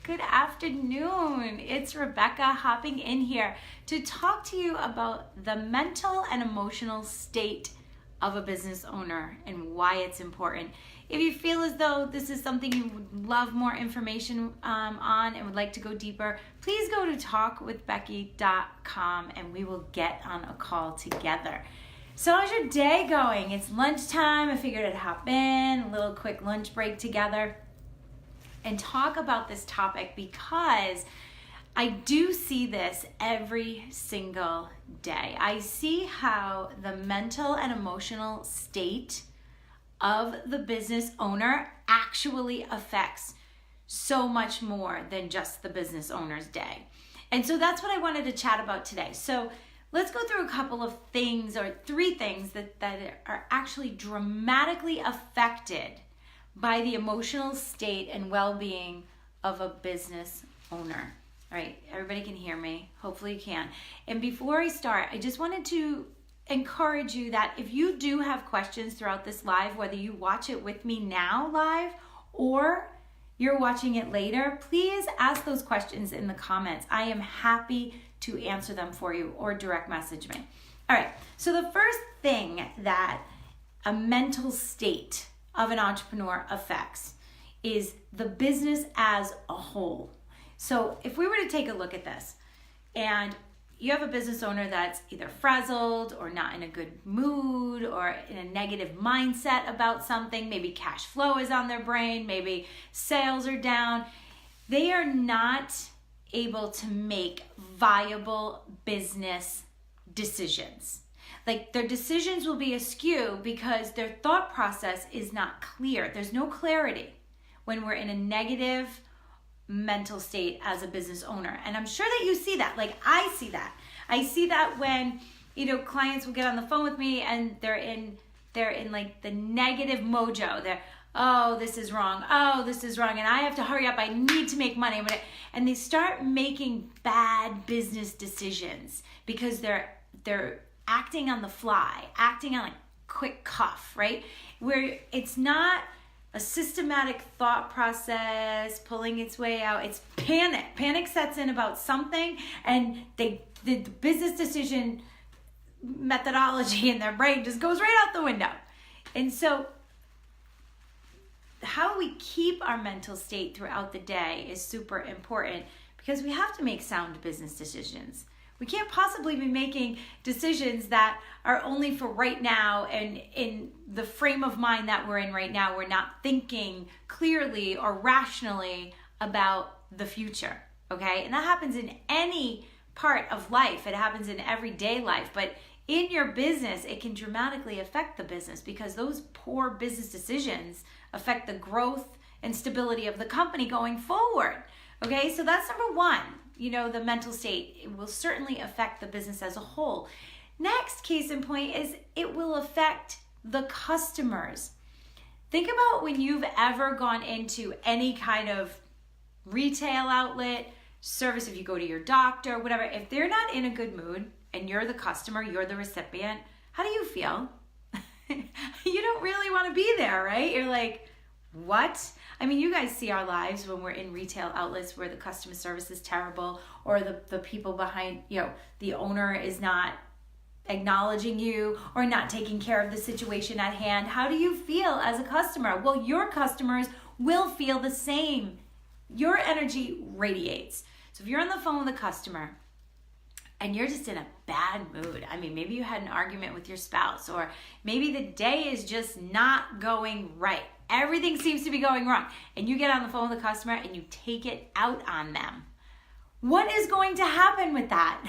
Good afternoon. It's Rebecca hopping in here to talk to you about the mental and emotional state of a business owner and why it's important. If you feel as though this is something you would love more information on and would like to go deeper, please go to talkwithbecky.com and we will get on a call together. So how's your day going? It's lunchtime. I figured I'd hop in, a little quick lunch break together and talk about this topic because I do see this every single day. I see how the mental and emotional state of the business owner actually affects so much more than just the business owner's day. And so that's what I wanted to chat about today. So let's go through a couple of things or three things that are actually dramatically affected by the emotional state and well-being of a business owner. All right, everybody can hear me. Hopefully you can. And before I start, I just wanted to encourage you that if you do have questions throughout this live, whether you watch it with me now live or you're watching it later, please ask those questions in the comments. I am happy to answer them for you or direct message me. All right, so the first thing that a mental state of an entrepreneur affects is the business as a whole. So if we were to take a look at this and you have a business owner that's either frazzled or not in a good mood or in a negative mindset about something, maybe cash flow is on their brain, maybe sales are down, they are not able to make viable business decisions. Like their decisions will be askew because their thought process is not clear. There's no clarity when we're in a negative mental state as a business owner. And I'm sure that you see that. Like I see that. I see that when, clients will get on the phone with me and they're in like the negative mojo. They're, oh, this is wrong. Oh, this is wrong. And I have to hurry up. I need to make money. And they start making bad business decisions because they're acting on the fly, acting on like quick cuff, right? Where it's not a systematic thought process pulling its way out. It's panic. Panic sets in about something and the business decision methodology in their brain just goes right out the window. And so how we keep our mental state throughout the day is super important because we have to make sound business decisions. We can't possibly be making decisions that are only for right now and in the frame of mind that we're in right now. We're not thinking clearly or rationally about the future, okay? And that happens in any part of life. It happens in everyday life, but in your business, it can dramatically affect the business because those poor business decisions affect the growth and stability of the company going forward, okay? So that's number one. The mental state, it will certainly affect the business as a whole. Next case in point is it will affect the customers. Think about when you've ever gone into any kind of retail outlet, service, if you go to your doctor, whatever, if they're not in a good mood and you're the customer, you're the recipient, how do you feel? You don't really want to be there, right? You're like, what? I mean, you guys see our lives when we're in retail outlets where the customer service is terrible or the people behind, the owner is not acknowledging you or not taking care of the situation at hand. How do you feel as a customer? Well, your customers will feel the same. Your energy radiates. So if you're on the phone with a customer and you're just in a bad mood, I mean, maybe you had an argument with your spouse or maybe the day is just not going right. Everything seems to be going wrong. And you get on the phone with the customer and you take it out on them. What is going to happen with that?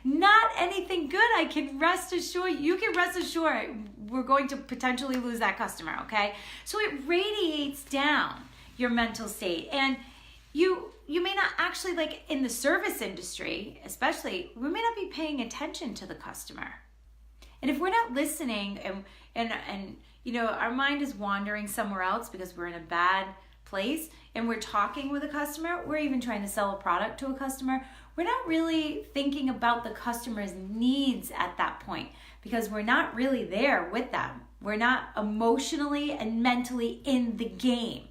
Not anything good. You can rest assured we're going to potentially lose that customer, okay? So it radiates down your mental state. And you may not actually, like in the service industry, especially, we may not be paying attention to the customer. And if we're not listening and our mind is wandering somewhere else because we're in a bad place and we're talking with a customer, we're even trying to sell a product to a customer, we're not really thinking about the customer's needs at that point because we're not really there with them. We're not emotionally and mentally in the game.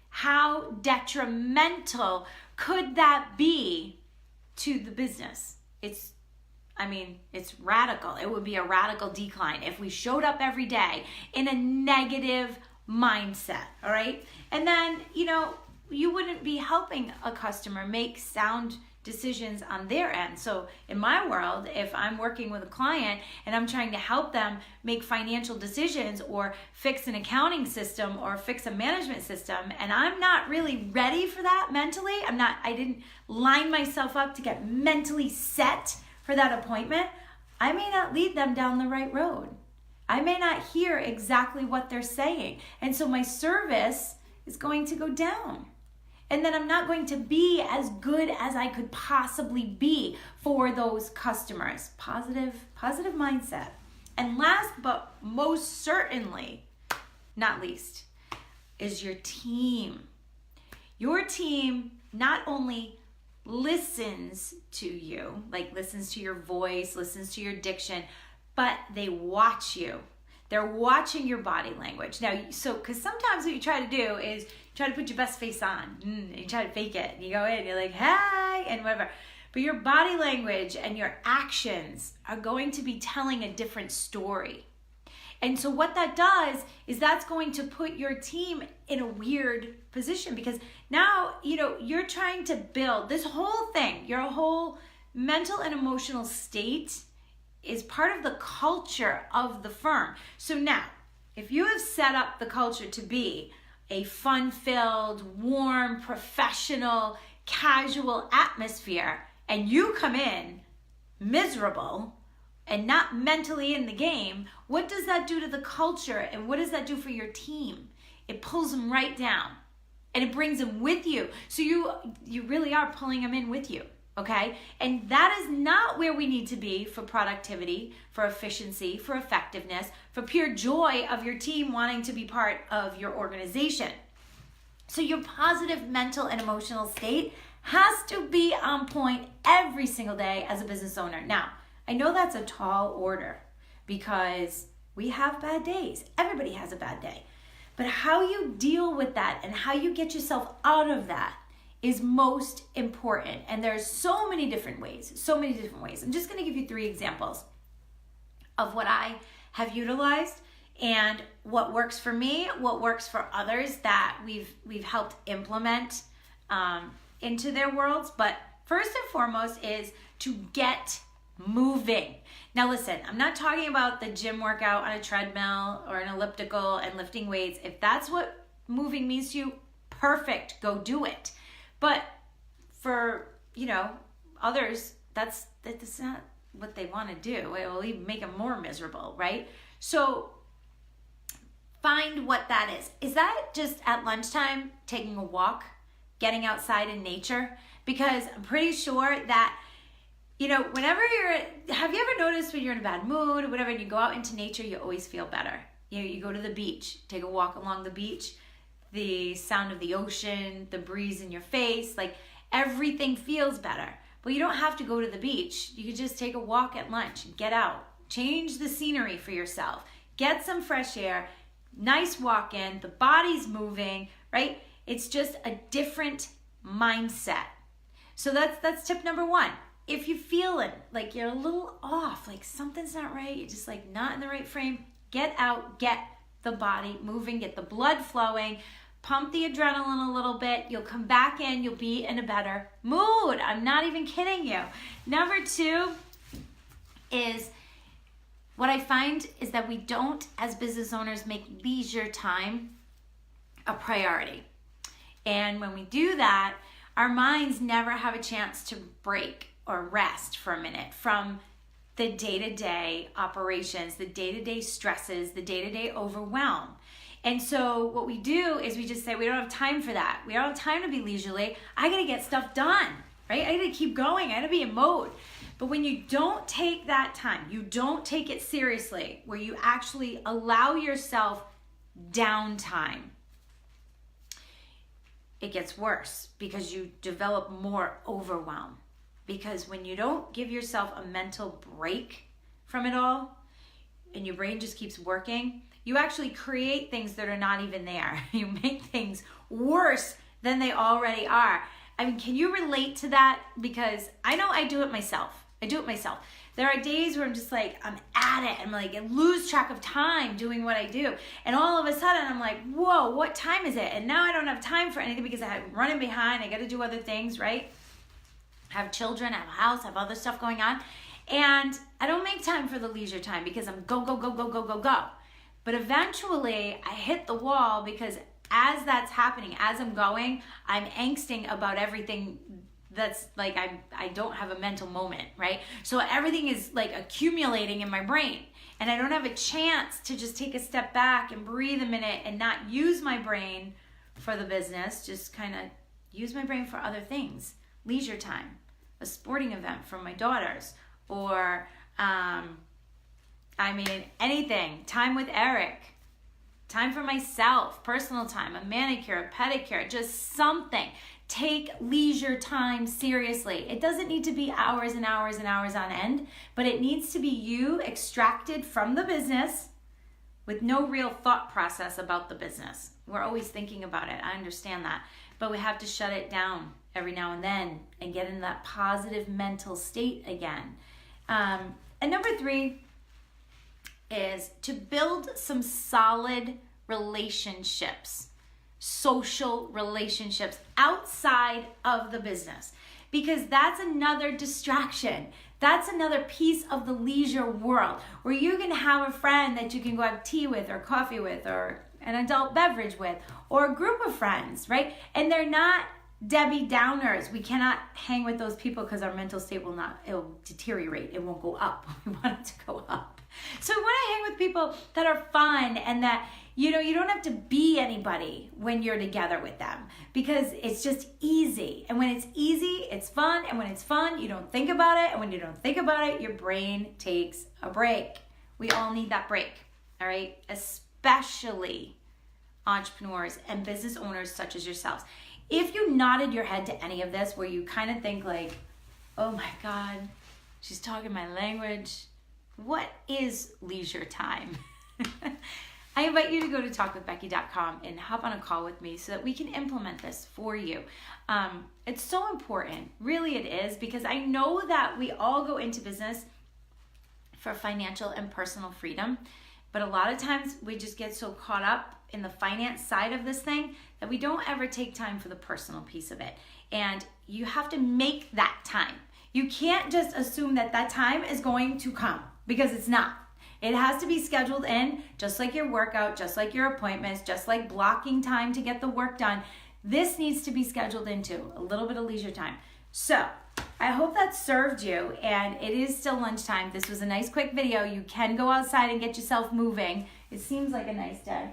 How detrimental could that be to the business? It's radical. It would be a radical decline if we showed up every day in a negative mindset, all right? And then, you wouldn't be helping a customer make sound decisions on their end. So in my world, if I'm working with a client and I'm trying to help them make financial decisions or fix an accounting system or fix a management system, and I'm not really ready for that mentally, I didn't line myself up to get mentally set for that appointment, I may not lead them down the right road. I may not hear exactly what they're saying. And so my service is going to go down. And then I'm not going to be as good as I could possibly be for those customers. Positive mindset. And last but most certainly, not least, is your team. Your team not only listens to you, like listens to your voice, listens to your diction, but they watch you. They're watching your body language. Now, because sometimes what you try to do is try to put your best face on. You try to fake it. You go in, you're like, hi, and whatever. But your body language and your actions are going to be telling a different story. And so what that does is that's going to put your team in a weird position, because now, you're trying to build this whole thing, your whole mental and emotional state is part of the culture of the firm. So now, if you have set up the culture to be a fun-filled, warm, professional, casual atmosphere, and you come in miserable and not mentally in the game, what does that do to the culture, and what does that do for your team? It pulls them right down, and it brings them with you. So you really are pulling them in with you. Okay? And that is not where we need to be for productivity, for efficiency, for effectiveness, for pure joy of your team wanting to be part of your organization. So your positive mental and emotional state has to be on point every single day as a business owner. Now, I know that's a tall order because we have bad days. Everybody has a bad day. But how you deal with that and how you get yourself out of that is most important. And there's so many different ways. I'm just going to give you 3 examples of what I have utilized and what works for me, what works for others that we've helped implement into their worlds. But first and foremost is to get moving. Now listen, I'm not talking about the gym workout on a treadmill or an elliptical and lifting weights. If that's what moving means to you, perfect, go do it. But for, others, that's not what they want to do. It will even make them more miserable, right? So find what that is. Is that just at lunchtime, taking a walk, getting outside in nature? Because I'm pretty sure that, whenever have you ever noticed when you're in a bad mood or whatever, and you go out into nature, you always feel better. You go to the beach, take a walk along the beach, the sound of the ocean, the breeze in your face, like everything feels better. But you don't have to go to the beach. You can just take a walk at lunch, get out, change the scenery for yourself, get some fresh air, nice walk in, the body's moving, right? It's just a different mindset. So that's tip number 1. If you're feeling like you're a little off, like something's not right, you're just like not in the right frame, get out, get the body moving, get the blood flowing, pump the adrenaline a little bit. You'll come back in, you'll be in a better mood. I'm not even kidding you. Number 2 is what I find is that we don't, as business owners, make leisure time a priority. And when we do that, our minds never have a chance to break or rest for a minute from the day-to-day operations, the day-to-day stresses, the day-to-day overwhelm. And so what we do is we just say, we don't have time for that. We don't have time to be leisurely. I gotta get stuff done, right? I gotta keep going. I gotta be in mode. But when you don't take that time, you don't take it seriously, where you actually allow yourself downtime, it gets worse because you develop more overwhelm. Because when you don't give yourself a mental break from it all, and your brain just keeps working, you actually create things that are not even there. You make things worse than they already are. I mean, can you relate to that? Because I know I do it myself. There are days where I'm just like, I'm at it. I'm like, I lose track of time doing what I do. And all of a sudden I'm like, whoa, what time is it? And now I don't have time for anything because I'm running behind. I got to do other things, right? I have children, I have a house, I have other stuff going on. And I don't make time for the leisure time because I'm go. But eventually I hit the wall because as that's happening, as I'm going, I'm angsting about everything that's like, I don't have a mental moment, right? So everything is like accumulating in my brain and I don't have a chance to just take a step back and breathe a minute and not use my brain for the business, just kind of use my brain for other things. Leisure time, a sporting event for my daughters, or anything, time with Eric, time for myself, personal time, a manicure, a pedicure, just something. Take leisure time seriously. It doesn't need to be hours and hours and hours on end, but it needs to be you extracted from the business with no real thought process about the business. We're always thinking about it. I understand that, but we have to shut it down every now and then and get in that positive mental state again. And number 3 is to build some solid relationships, social relationships outside of the business, because that's another distraction. That's another piece of the leisure world where you can have a friend that you can go have tea with or coffee with or an adult beverage with or a group of friends, right? And they're not Debbie Downers. We cannot hang with those people because our mental state it'll deteriorate. It won't go up. We want it to go up. So we want to hang with people that are fun and that, you don't have to be anybody when you're together with them because it's just easy. And when it's easy, it's fun. And when it's fun, you don't think about it. And when you don't think about it, your brain takes a break. We all need that break, all right? Especially entrepreneurs and business owners such as yourselves. If you nodded your head to any of this where you kind of think like, oh my God, she's talking my language. What is leisure time? I invite you to go to talkwithbecky.com and hop on a call with me so that we can implement this for you. It's so important, really it is, because I know that we all go into business for financial and personal freedom, but a lot of times we just get so caught up in the finance side of this thing that we don't ever take time for the personal piece of it. And you have to make that time. You can't just assume that that time is going to come because it's not. It has to be scheduled in, just like your workout, just like your appointments, just like blocking time to get the work done. This needs to be scheduled into a little bit of leisure time. So I hope that served you, and it is still lunchtime. This was a nice quick video. You can go outside and get yourself moving. It seems like a nice day.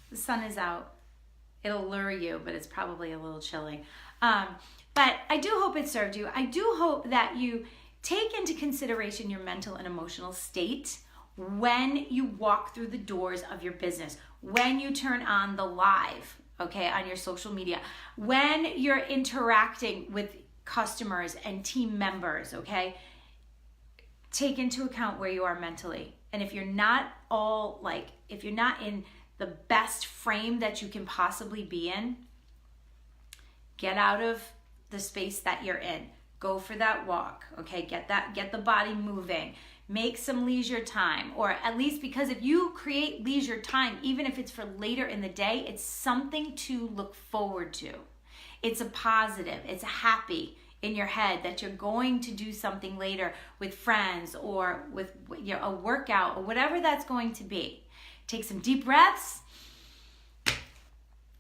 The sun is out. It'll lure you, but it's probably a little chilly. But I do hope it served you. I do hope that you take into consideration your mental and emotional state when you walk through the doors of your business, when you turn on the live, okay, on your social media, when you're interacting with customers and team members, okay, take into account where you are mentally. And if you're not if you're not in the best frame that you can possibly be in, get out of the space that you're in. Go for that walk, okay? Get the body moving. Make some leisure time, or at least, because if you create leisure time, even if it's for later in the day, it's something to look forward to. It's a positive, it's happy in your head that you're going to do something later with friends or with a workout or whatever that's going to be. Take some deep breaths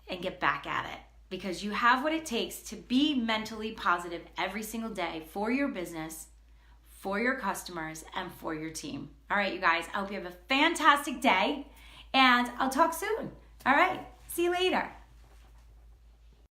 and get back at it, because you have what it takes to be mentally positive every single day for your business, for your customers, and for your team. All right, you guys, I hope you have a fantastic day, and I'll talk soon. All right, see you later.